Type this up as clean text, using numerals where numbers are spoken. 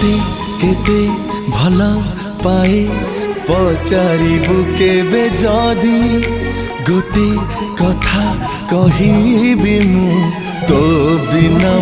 तोते केते भल पाए पचारिबु केबे जदी गोटे कथा कहिबि मु तो बिना